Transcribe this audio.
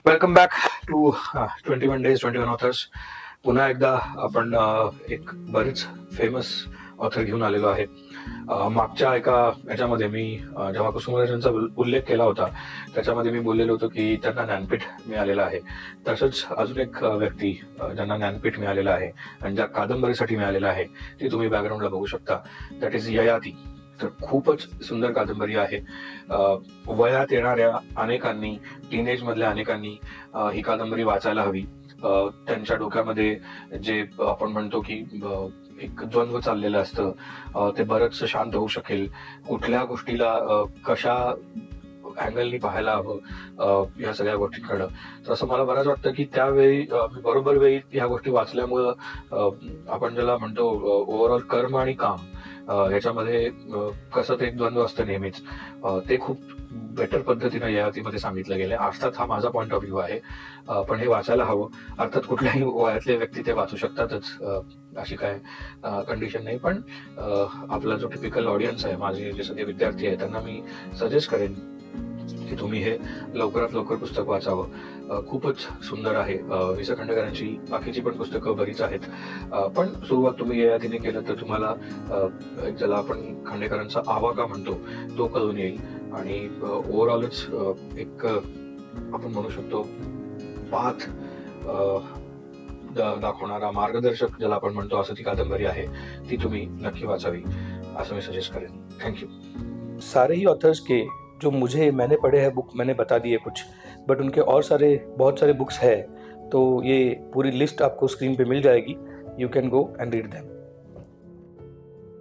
Welcome back to 21 days 21 authors. पुन्हा एकदा आपण एक बरेच फेमस ऑथर घेऊन आलेलो आहे. मागच्या एका याच्यामध्ये मी जेव्हा कुसुमाग्रजांचा उल्लेख केला होता त्याच्यामध्ये मी बोललेलो होतो की त्यांना ज्ञानपीठ मिळालेलं आहे. तसंच अजून एक व्यक्ती ज्यांना ज्ञानपीठ मिळालेलं आहे आणि ज्या कादंबरीसाठी मिळालेलं आहे ती तुम्ही बॅकग्राऊंडला बघू शकता. That is Yayati. तर खूपच सुंदर कादंबरी आहे. वयात येणाऱ्या अनेकांनी, टीनेज मधल्या अनेकांनी ही कादंबरी वाचायला हवी. त्यांच्या डोक्यामध्ये जे आपण म्हणतो की एक द्वंद्व चाललेलं असतं ते बरंच शांत होऊ शकेल. कुठल्या गोष्टीला कशा अँगलनी पाहायला हवं या सगळ्या गोष्टींकडं. तर असं मला बरंच वाटतं की त्यावेळी बरोबर वेळी ह्या गोष्टी वाचल्यामुळं आपण ज्याला म्हणतो ओव्हरऑल कर्म आणि काम ह्याच्यामध्ये कसं ते द्वंद्व असतं नेहमीच, ते खूप बेटर पद्धतीनं ययातीमध्ये सांगितलं गेलं. अर्थात हा माझा पॉइंट ऑफ व्ह्यू आहे, पण हे वाचायला हवं. अर्थात कुठल्याही वयातले व्यक्ती ते वाचू शकतातच, अशी काय कंडिशन नाही. पण आपला जो टिपिकल ऑडियन्स आहे, माझे जे सगळे विद्यार्थी आहेत, त्यांना मी सजेस्ट करेन की तुम्ही हे लवकरात लवकर पुस्तक वाचावं. खूपच सुंदर आहे. वि स खांडेकरांची बाकीची पण पुस्तकं बरीच आहेत, पण सुरुवात तुम्ही ययातीने केलं तर तुम्हाला ज्याला आपण खांडेकरांचा आवाका म्हणतो तो कळून येईल आणि ओव्हरऑलच एक आपण म्हणू शकतो पाथ दाखवणारा मार्गदर्शक ज्याला आपण म्हणतो असं ती कादंबरी आहे. ती तुम्ही नक्की वाचावी असं मी सजेस्ट करेन. थँक्यू. सारे ही ऑथर्स के जो मैंने पढ़े हैं बुक मैंने बता दिए कुछ, बट उनके और बहुत सारे बुक्स है, तो ये पूरी लिस्ट आपको स्क्रीन पे मिल जाएगी. You can go and read them.